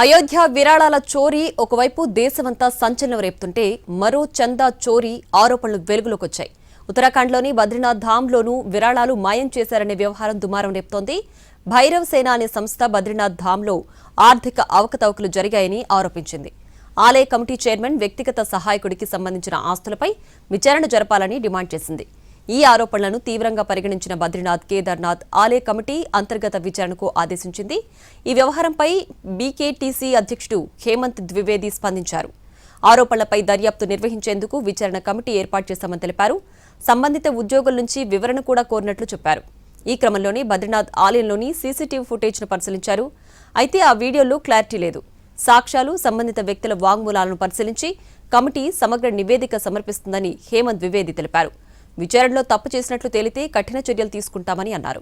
అయోధ్య విరాళాల చోరీ ఒకవైపు దేశమంతా సంచలనం రేపుతుంటే మరో చందా చోరీ ఆరోపణలు వెలుగులోకొచ్చాయి. ఉత్తరాఖండ్లోని బద్రీనాథ్ ధామ్లోనూ విరాళాలు మాయం చేశారనే వ్యవహారం దుమారం రేపుతోంది. భైరవ్ సేన అనే సంస్థ బద్రీనాథ్ ధామ్లో ఆర్థిక అవకతవకలు జరిగాయని ఆరోపించింది. ఆలయ కమిటీ చైర్మన్ వ్యక్తిగత సహాయకుడికి సంబంధించిన ఆస్తులపై విచారణ జరపాలని డిమాండ్ చేసింది. ఈ ఆరోపణలను తీవ్రంగా పరిగణించిన బద్రీనాథ్ కేదార్నాథ్ ఆలయ కమిటీ అంతర్గత విచారణకు ఆదేశించింది. ఈ వ్యవహారంపై బీకేటీసీ అధ్యక్షుడు హేమంత్ ద్వివేది స్పందించారు. ఆరోపణలపై దర్యాప్తు నిర్వహించేందుకు విచారణ కమిటీ ఏర్పాటు చేశామని తెలిపారు. సంబంధిత ఉద్యోగుల నుంచి వివరణ కూడా కోరినట్లు చెప్పారు. ఈ క్రమంలోనే బద్రీనాథ్ ఆలయంలోని సీసీటీవీ ఫుటేజ్ను పరిశీలించారు. అయితే ఆ వీడియోలో క్లారిటీ లేదు. సాక్ష్యాలు, సంబంధిత వ్యక్తుల వాంగ్మూలాలను పరిశీలించి కమిటీ సమగ్ర నివేదిక సమర్పిస్తుందని హేమంత్ ద్వివేది తెలిపారు. విచారణలో తప్పు చేసినట్లు తేలితే కఠిన చర్యలు తీసుకుంటామని అన్నారు.